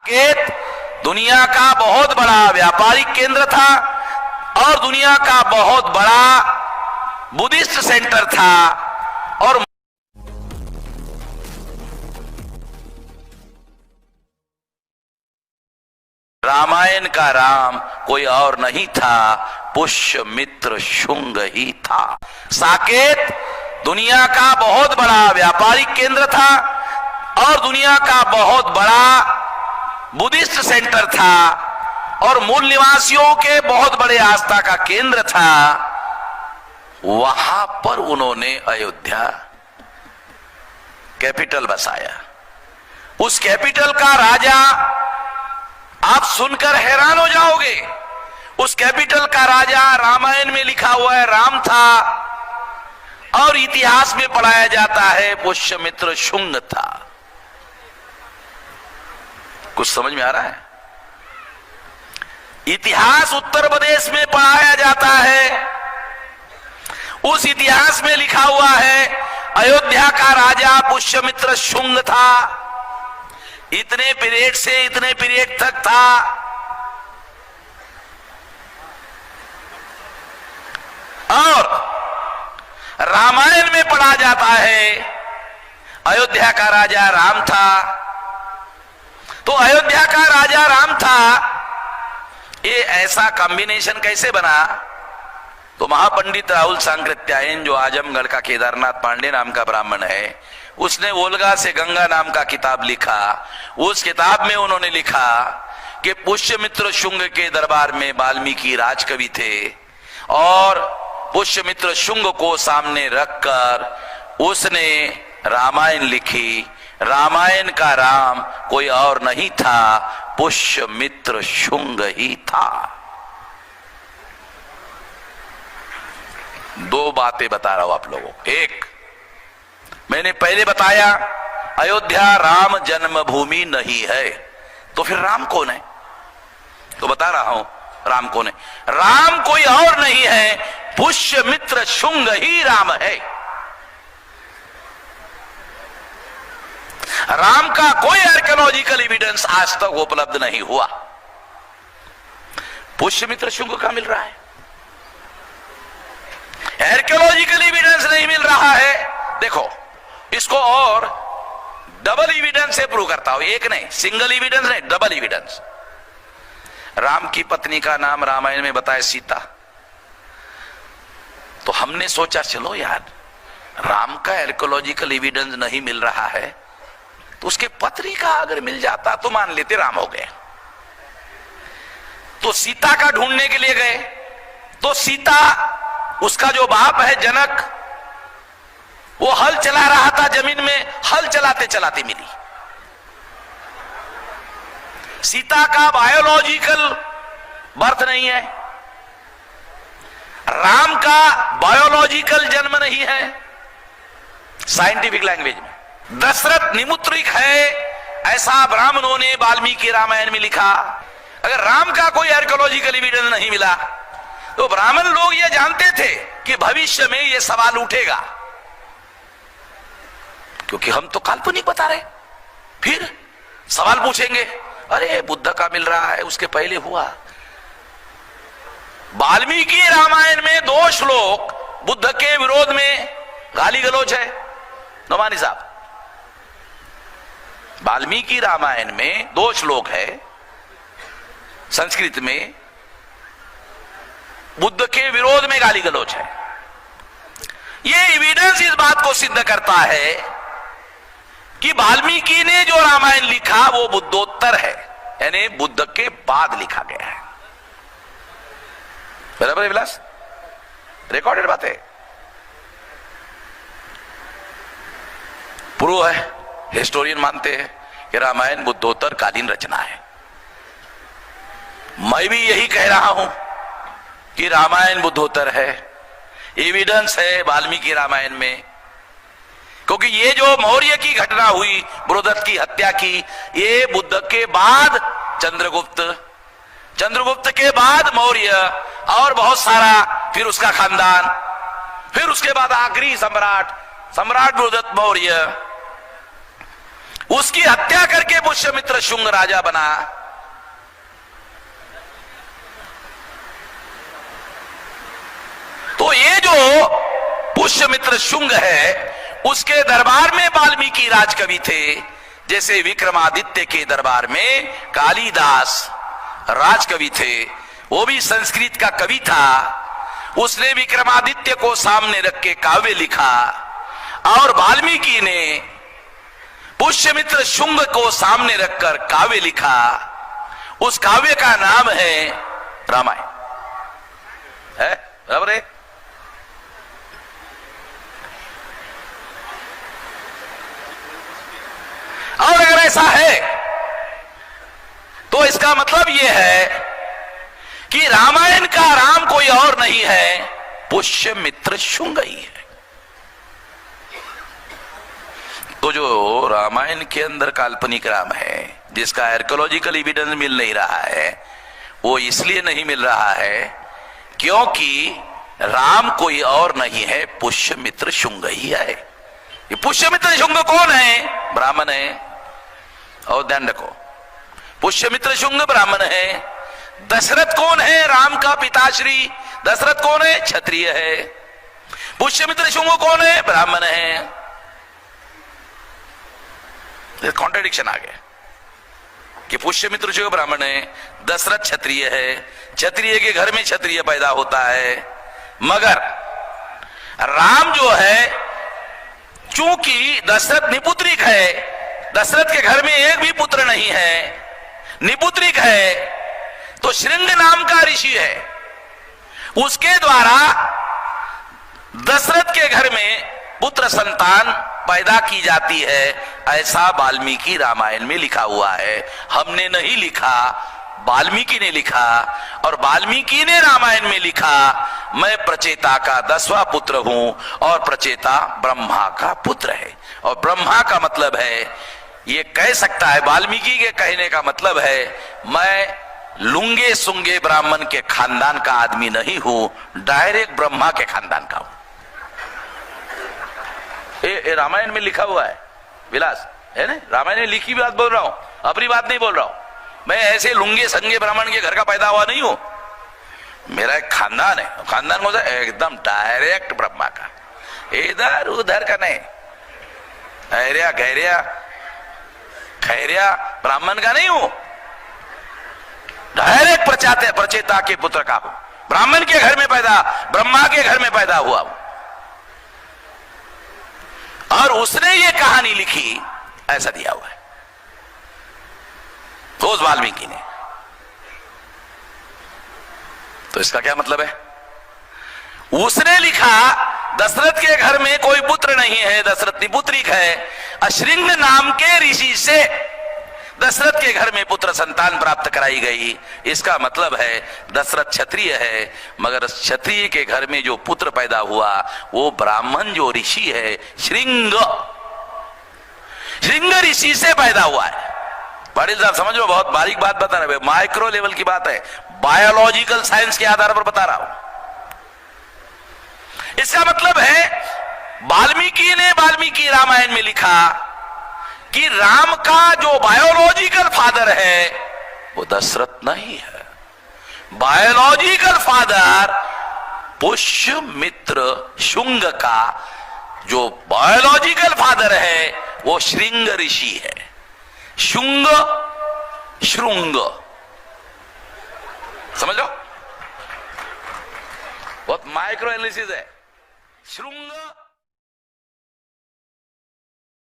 साकेत दुनिया का बहुत बड़ा व्यापारिक केंद्र था और दुनिया का बहुत बड़ा बुद्धिस्ट सेंटर था। और रामायण का राम कोई और नहीं था, पुष्यमित्र शुंग ही था। साकेत दुनिया का बहुत बड़ा व्यापारिक केंद्र था और दुनिया का बहुत बड़ा बुद्धिस्ट सेंटर था और मूल निवासियों के बहुत बड़े आस्था का केंद्र था। वहां पर उन्होंने अयोध्या कैपिटल बसाया। उस कैपिटल का राजा, आप सुनकर हैरान हो जाओगे, उस कैपिटल का राजा रामायण में लिखा हुआ है राम था और इतिहास में पढ़ाया जाता है पुष्यमित्र शुंग था। कुछ समझ में आ रहा है? इतिहास उत्तर प्रदेश में पढ़ाया जाता है, उस इतिहास में लिखा हुआ है अयोध्या का राजा पुष्यमित्र शुंग था, इतने पीरियड से इतने पीरियड तक था। और रामायण में पढ़ा जाता है अयोध्या का राजा राम था। तो अयोध्या का राजा राम था, ये ऐसा कॉम्बिनेशन कैसे बना? तो महापंडित राहुल सांकृत्यायन, जो आजमगढ़ का केदारनाथ पांडे नाम का ब्राह्मण है, उसने वोल्गा से गंगा नाम का किताब लिखा। उस किताब में उन्होंने लिखा कि पुष्यमित्र शुंग के दरबार में वाल्मीकि राजकवि थे और पुष्यमित्र शुंग को सामने रखकर उसने रामायण लिखी। रामायण का राम कोई और नहीं था, पुष्यमित्र शुंग ही था। दो बातें बता रहा हूं आप लोगों को। एक, मैंने पहले बताया अयोध्या राम जन्मभूमि नहीं है, तो फिर राम कौन है? तो बता रहा हूं राम कौन है। राम कोई और नहीं है, पुष्यमित्र शुंग ही राम है। राम का कोई आर्कियोलॉजिकल एविडेंस आज तक उपलब्ध नहीं हुआ, पुष्यमित्र शुंग का मिल रहा है। आर्कियोलॉजिकल एविडेंस नहीं मिल रहा है। देखो, इसको और डबल एविडेंस से प्रूव करता हूं, एक नहीं, सिंगल एविडेंस नहीं, डबल एविडेंस। राम की पत्नी का नाम रामायण में बताया सीता। तो हमने सोचा चलो यार, राम का आर्कियोलॉजिकल एविडेंस नहीं मिल रहा है, तो उसके पत्नी का अगर मिल जाता तो मान लेते राम हो गए। तो सीता का ढूंढने के लिए गए, तो सीता, उसका जो बाप है जनक, वो हल चला रहा था जमीन में, हल चलाते चलाते मिली। सीता का बायोलॉजिकल बर्थ नहीं है, राम का बायोलॉजिकल जन्म नहीं है। साइंटिफिक लैंग्वेज में दशरथ निमुत्रिक है, ऐसा ब्राह्मणों ने वाल्मीकि रामायण में लिखा। अगर राम का कोई आर्कियोलॉजिकल एविडेंस नहीं मिला, तो ब्राह्मण लोग ये जानते थे कि भविष्य में ये सवाल उठेगा, क्योंकि हम तो काल्पनिक बता रहे। फिर सवाल पूछेंगे, अरे बुद्ध का मिल रहा है, उसके पहले हुआ। वाल्मीकि रामायण में 2 श्लोक बुद्ध के विरोध में गाली गलौज है। नोमानी साहब, वाल्मीकि रामायण में 2 श्लोक है संस्कृत में, बुद्ध के विरोध में गाली गलौज है। ये एविडेंस इस बात को सिद्ध करता है कि वाल्मीकि ने जो रामायण लिखा वो बुद्धोत्तर है, यानी बुद्ध के बाद लिखा गया है। बराबर है विलास? रिकॉर्डेड बात है, प्रूव है। हिस्टोरियन मानते हैं कि रामायण बुद्धोत्तर कालीन रचना है। मैं भी यही कह रहा हूं कि रामायण बुद्धोत्तर है। एविडेंस है वाल्मीकि रामायण में, क्योंकि ये जो मौर्य की घटना हुई, बृहदत्त की हत्या की, ये बुद्ध के बाद चंद्रगुप्त, चंद्रगुप्त के बाद मौर्य और बहुत सारा, फिर उसका खानदान, फिर उसके बाद आखिरी सम्राट बृहदत्त मौर्य, उसकी हत्या करके पुष्यमित्र शुंग राजा बना। तो ये जो पुष्यमित्र शुंग है, उसके दरबार में वाल्मीकि राजकवि थे। जैसे विक्रमादित्य के दरबार में कालिदास राजकवि थे, वो भी संस्कृत का कवि था। उसने विक्रमादित्य को सामने रख के काव्य लिखा, और वाल्मीकि ने पुष्यमित्र शुंग को सामने रखकर काव्य लिखा। उस काव्य का नाम है रामायण। है बराबर है? और अगर ऐसा है तो इसका मतलब यह है कि रामायण का राम कोई और नहीं है, पुष्यमित्र शुंग ही है। तो जो रामायण के अंदर काल्पनिक राम है, जिसका आर्कियोलॉजिकल एविडेंस मिल नहीं रहा है, वो इसलिए नहीं मिल रहा है क्योंकि राम कोई और नहीं है, पुष्यमित्र शुंग ही है। ये पुष्यमित्र शुंग कौन है? ब्राह्मण है। और ध्यान रखो, पुष्यमित्र शुंग ब्राह्मण है। दशरथ कौन है? राम का पिताश्री दशरथ कौन है? क्षत्रिय है। पुष्यमित्र शुंग कौन है? ब्राह्मण है। कॉन्ट्रडिक्शन आ गया कि पुष्यमित्र शुंग ब्राह्मण है, दशरथ क्षत्रिय है। क्षत्रिय के घर में क्षत्रिय पैदा होता है। मगर राम जो है, चूंकि दशरथ निपुत्रिक है, दशरथ के घर में एक भी पुत्र नहीं है, निपुत्रिक है, तो श्रृंग नाम का ऋषि है, उसके द्वारा दशरथ के घर में पुत्र संतान पैदा की जाती है। ऐसा वाल्मीकि रामायण में लिखा हुआ है। हमने नहीं लिखा, वाल्मीकि ने लिखा। और वाल्मीकि ने रामायण में लिखा, मैं प्रचेता का 10वां पुत्र हूं, और प्रचेता ब्रह्मा का पुत्र है। और ब्रह्मा का मतलब है, ये कह सकता है, वाल्मीकि के कहने का मतलब है, मैं लुंगे सुंगे ब्राह्मण के खानदान का आदमी नहीं हूं, डायरेक्ट ब्रह्मा के खानदान का हूं। ये रामायण में लिखा हुआ है, विलास है ना? रामायण में लिखी बात बोल रहा हूं, अपनी बात नहीं बोल रहा हूं। मैं ऐसे लुंगे संगे ब्राह्मण के घर का पैदा हुआ नहीं हूं। मेरा एक खानदान है, खानदान को एकदम डायरेक्ट ब्रह्मा का, इधर उधर का नहीं, ऐरिया गैरिया खैरिया ब्राह्मण का नहीं हूं, डायरेक्ट प्रचेता के पुत्र का हूं। ब्राह्मण के घर में पैदा, ब्रह्मा के घर में पैदा हुआ हूं। और उसने ये कहानी लिखी, ऐसा दिया हुआ है तो उस वाल्मीकि ने। तो इसका क्या मतलब है? उसने लिखा, दशरथ के घर में कोई पुत्र नहीं है, दशरथ निपुत्रिक है। अश्रिंग नाम के ऋषि से दशरथ के घर में पुत्र संतान प्राप्त कराई गई। इसका मतलब है दशरथ क्षत्रिय है, मगर क्षत्रिय के घर में जो पुत्र पैदा हुआ वो ब्राह्मण जो ऋषि है, श्रृंग ऋषि से पैदा हुआ है। पाटिल साहब समझो, बहुत बारीक बात बता रहे, माइक्रो लेवल की बात है, बायोलॉजिकल साइंस के आधार पर बता रहा हूं। इसका मतलब है वाल्मीकि ने वाल्मीकि रामायण में लिखा कि राम का जो बायोलॉजिकल फादर है वो दशरथ नहीं है। बायोलॉजिकल फादर पुष्यमित्र शुंग का जो बायोलॉजिकल फादर है वो श्रृंग ऋषि है। शुंग श्रृंग, समझ लो, बहुत माइक्रो एनालिसिस है। श्रृंग